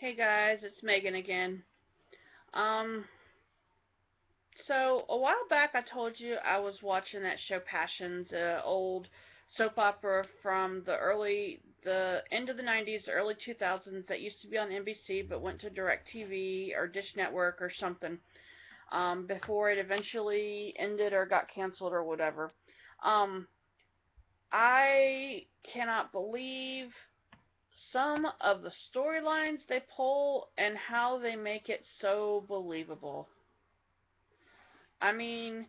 Hey guys, it's Megan again. Um, so a while back I told you I was watching that show Passions, old soap opera from the end of the 90s, early 2000s that used to be on NBC but went to DirecTV or Dish Network or something, before it eventually ended or got canceled or whatever. Um, I cannot believe some of the storylines they pull and how they make it so believable. I mean,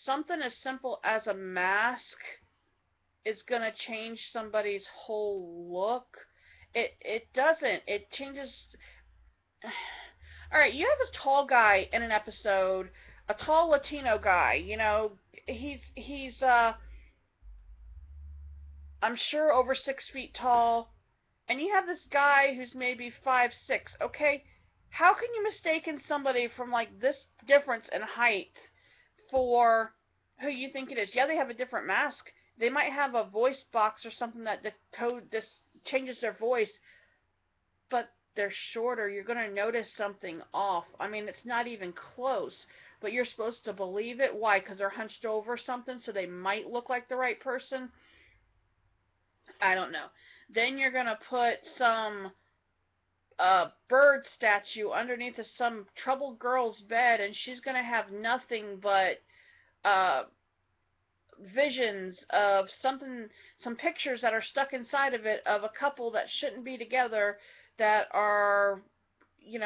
something as simple as a mask is going to change somebody's whole look. It doesn't. It changes. All right, you have this tall guy in an episode, a tall Latino guy. He's I'm sure over 6 feet tall, and you have this guy who's maybe 5'6". Okay, how can you mistaken somebody from like this difference in height for who you think it is? Yeah, they have a different mask. They might have a voice box or something that decode this changes their voice, but they're shorter. You're gonna notice something off. I mean, it's not even close. But you're supposed to believe it. Why? Because they're hunched over or something, so they might look like the right person. I don't know. Then you're gonna put some bird statue underneath of some troubled girl's bed, and she's gonna have nothing but uh, visions of something, some pictures that are stuck inside of it of a couple that shouldn't be together, that are,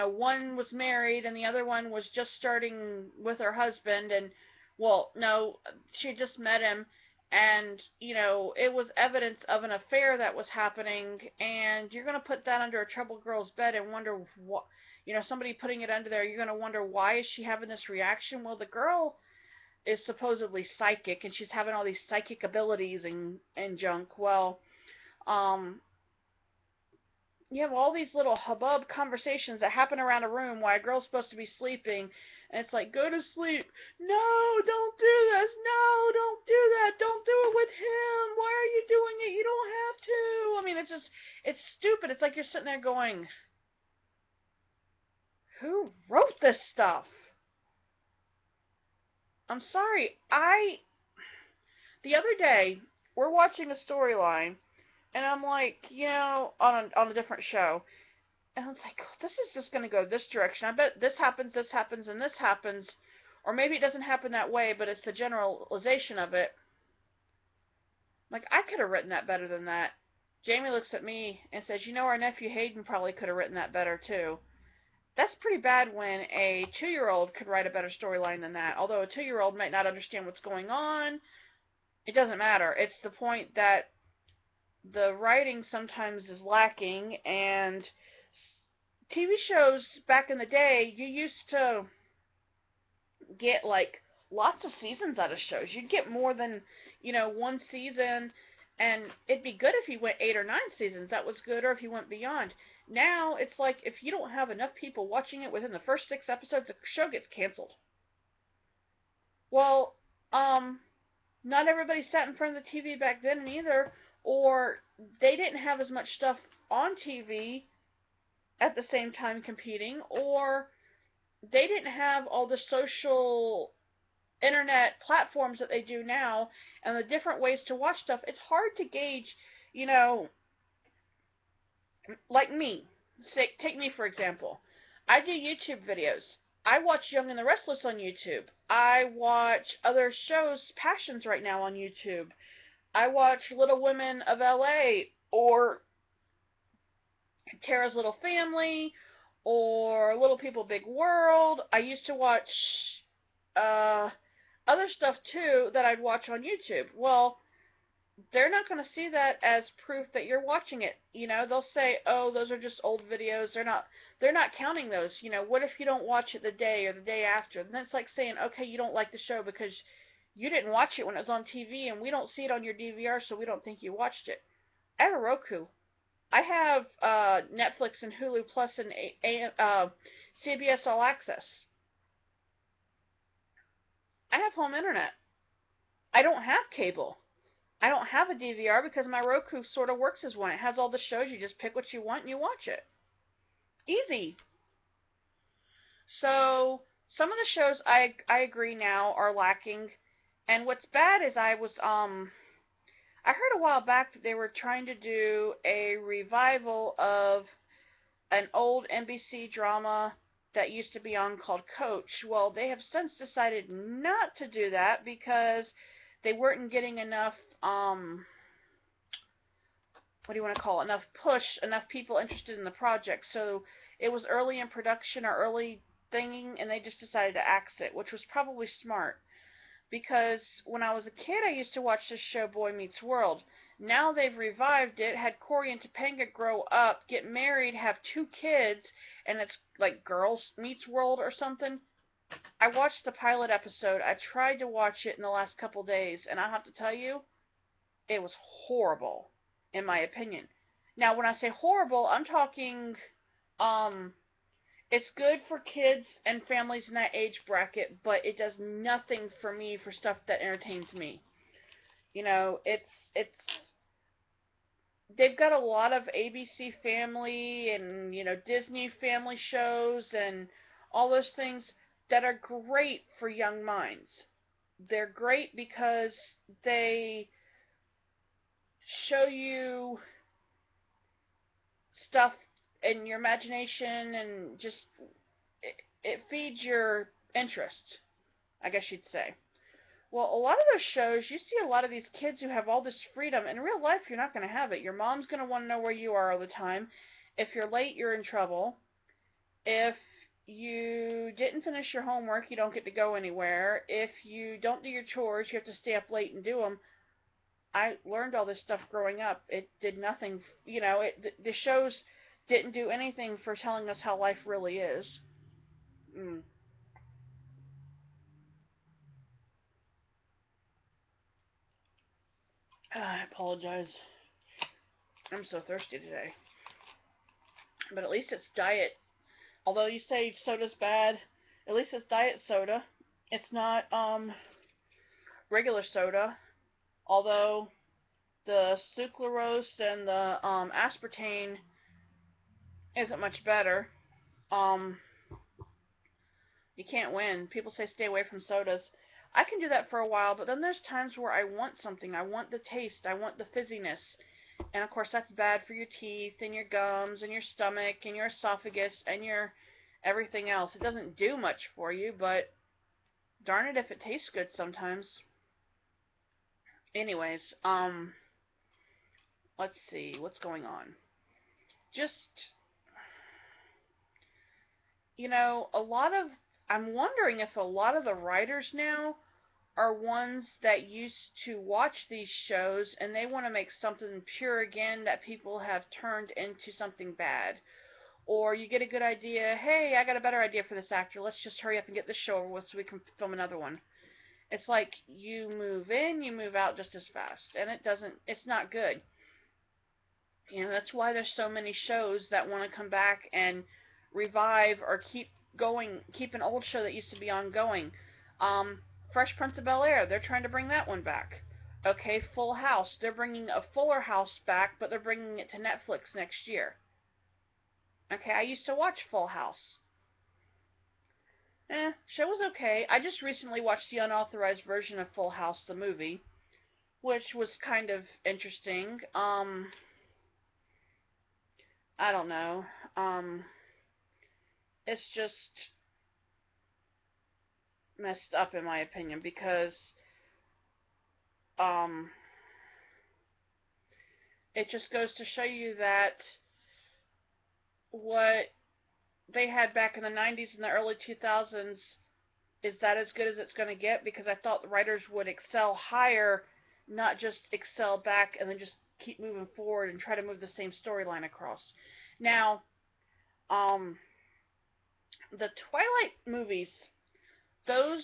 one was married and the other one was just starting with her husband, and, well, no, she just met him, and, it was evidence of an affair that was happening, and you're going to put that under a troubled girl's bed and wonder what, somebody putting it under there, you're going to wonder why is she having this reaction. Well, the girl is supposedly psychic and she's having all these psychic abilities and junk. Well, um, you have all these little hubbub conversations that happen around a room while a girl's supposed to be sleeping, and it's like, go to sleep. No, don't do this. No, don't do that. Don't do it with him. Why are you doing it? You don't have to. I mean, it's stupid. It's like you're sitting there going, who wrote this stuff? I'm sorry. The other day, we're watching a storyline, and I'm like, on a different show, and I was like, oh, this is just going to go this direction. I bet this happens, and this happens, or maybe it doesn't happen that way, but it's the generalization of it. Like, I could have written that better than that. Jamie looks at me and says, our nephew Hayden probably could have written that better too. That's pretty bad when a 2-year-old could write a better storyline than that. Although a 2-year-old might not understand what's going on, it doesn't matter. It's the point that the writing sometimes is lacking, and TV shows back in the day, you used to get like lots of seasons out of shows. You'd get more than, one season, and it'd be good if you went 8 or 9 seasons. That was good, or if you went beyond. Now it's like if you don't have enough people watching it within the first 6 episodes, the show gets canceled. Well, um, not everybody sat in front of the TV back then either, or they didn't have as much stuff on TV at the same time competing, or they didn't have all the social internet platforms that they do now and the different ways to watch stuff. It's hard to gauge, you know, like me. Say, take me for example. I do YouTube videos. I watch Young and the Restless on YouTube. I watch other shows, Passions right now on YouTube. I watch Little Women of LA or Tara's Little Family or Little People Big World. I used to watch uh, other stuff too that I'd watch on YouTube. Well, they're not going to see that as proof that you're watching it. They'll say, "Oh, those are just old videos." They're not counting those. What if you don't watch it the day or the day after? And that's like saying, "Okay, you don't like the show because you didn't watch it when it was on TV and we don't see it on your DVR, so we don't think you watched it." I have a Roku. I have Netflix and Hulu Plus and CBS All Access. I have home internet. I don't have cable. I don't have a DVR because my Roku sort of works as one. It has all the shows. You just pick what you want and you watch it. Easy. So some of the shows I agree now are lacking, and what's bad is I heard a while back that they were trying to do a revival of an old NBC drama that used to be on called Coach. Well, they have since decided not to do that because they weren't getting enough what do you want to call it, enough push, enough people interested in the project. So it was early in production or early thinging, and they just decided to axe it, which was probably smart. Because when I was a kid, I used to watch this show, Boy Meets World. Now they've revived it, had Corey and Topanga grow up, get married, have 2 kids, and it's like Girls Meets World or something. I watched the pilot episode. I tried to watch it in the last couple days, and I have to tell you, it was horrible, in my opinion. Now, when I say horrible, I'm talking, um, it's good for kids and families in that age bracket, but it does nothing for me for stuff that entertains me. You know, it's they've got a lot of ABC Family and Disney Family shows and all those things that are great for young minds. They're great because they show you stuff in your imagination and just it feeds your interest, I guess you'd say. Well, a lot of those shows, you see a lot of these kids who have all this freedom. In real life, you're not going to have it. Your mom's going to want to know where you are all the time. If you're late, you're in trouble. If you didn't finish your homework, you don't get to go anywhere. If you don't do your chores, you have to stay up late and do them. I learned all this stuff growing up. It did nothing, the shows didn't do anything for telling us how life really is. Mm. I apologize. I'm so thirsty today. But at least it's diet. Although you say soda's bad, at least it's diet soda. It's not regular soda. Although the sucralose and the aspartame isn't much better. Um, you can't win. People say stay away from sodas. I can do that for a while, but then there's times where I want something. I want the taste. I want the fizziness. And of course that's bad for your teeth and your gums and your stomach and your esophagus and your everything else. It doesn't do much for you, but darn it if it tastes good sometimes. Anyways, let's see what's going on. Just, a lot of I'm wondering if a lot of the writers now are ones that used to watch these shows and they want to make something pure again that people have turned into something bad. Or you get a good idea, hey, I got a better idea for this actor, let's just hurry up and get this show over with so we can film another one. It's like you move in, you move out just as fast, and it's not good. That's why there's so many shows that want to come back and revive or keep an old show that used to be ongoing. Fresh Prince of Bel-Air, they're trying to bring that one back. Okay, Full House, they're bringing a Fuller House back, but they're bringing it to Netflix next year. Okay, I used to watch Full House. Show was okay. I just recently watched the unauthorized version of Full House, the movie, which was kind of interesting. I don't know. It's just messed up in my opinion because um, it just goes to show you that what they had back in the 90s and the early 2000s is that as good as it's going to get, because I thought the writers would excel higher, not just excel back and then just keep moving forward and try to move the same storyline across. Now, the Twilight movies, those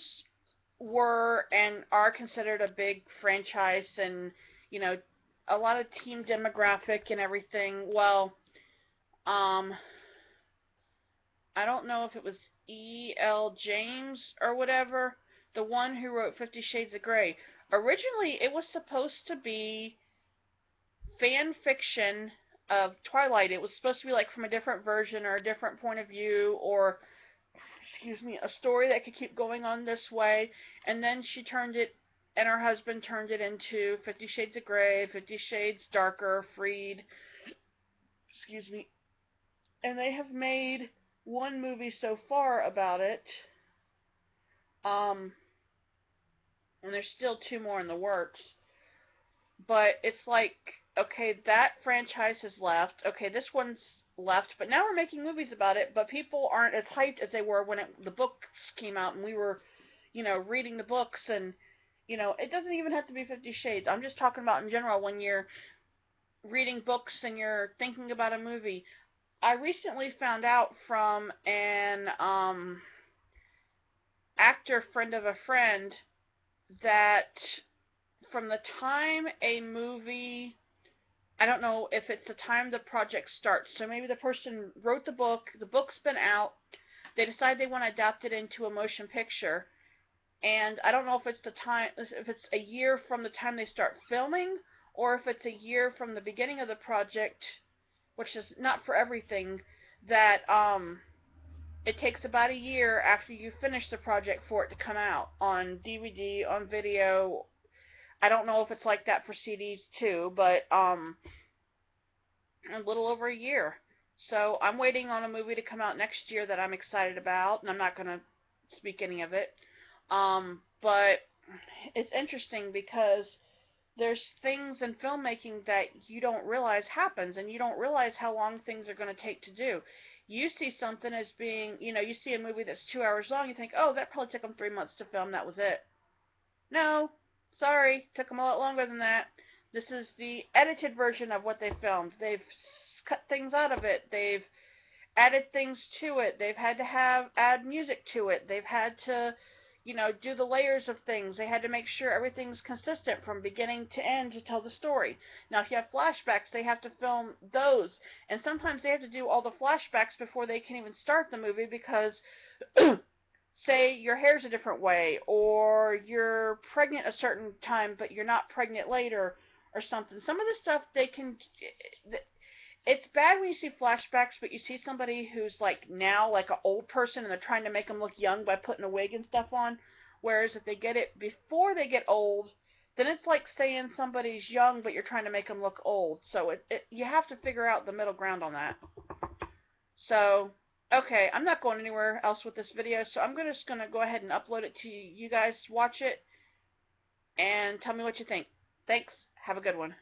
were and are considered a big franchise and, you know, a lot of teen demographic and everything. Well, I don't know if it was E.L. James or whatever, the one who wrote 50 Shades of Grey. Originally, it was supposed to be fan fiction of Twilight. It was supposed to be like from a different version or a different point of view, or excuse me, a story that could keep going on this way. And then she turned it, and her husband turned it into 50 Shades of Grey, 50 Shades Darker, Freed, excuse me. And they have made one movie so far about it. Um, and there's still two more in the works. But it's like, okay, that franchise has left. Okay, this one's left, but now we're making movies about it. But people aren't as hyped as they were when the books came out and we were, reading the books. And it doesn't even have to be 50 Shades. I'm just talking about in general when you're reading books and you're thinking about a movie. I recently found out from an actor friend of a friend that from the time a movie, I don't know if it's the time the project starts. So maybe the person wrote the book's been out, they decide they want to adapt it into a motion picture, and I don't know if it's if it's a year from the time they start filming, or if it's a year from the beginning of the project, which is not for everything, that it takes about a year after you finish the project for it to come out on DVD, on video. I don't know if it's like that for CDs too, but a little over a year. So I'm waiting on a movie to come out next year that I'm excited about, and I'm not going to speak any of it. But it's interesting because there's things in filmmaking that you don't realize happens, and you don't realize how long things are going to take to do. You see something as being, you see a movie that's 2 hours long, you think, oh, that probably took them 3 months to film, that was it. No, sorry, took them a lot longer than that. This is the edited version of what they filmed. They've cut things out of it. They've added things to it. They've had to add music to it. They've had to, do the layers of things. They had to make sure everything's consistent from beginning to end to tell the story. Now, if you have flashbacks, they have to film those. And sometimes they have to do all the flashbacks before they can even start the movie because say your hair's a different way, or you're pregnant a certain time but you're not pregnant later, or something. Some of the stuff they can, it's bad when you see flashbacks but you see somebody who's like now like an old person and they're trying to make them look young by putting a wig and stuff on, whereas if they get it before they get old, then it's like saying somebody's young but you're trying to make them look old. So you have to figure out the middle ground on that. So okay, I'm not going anywhere else with this video, so I'm just going to go ahead and upload it to you. You guys watch it and tell me what you think. Thanks. Have a good one.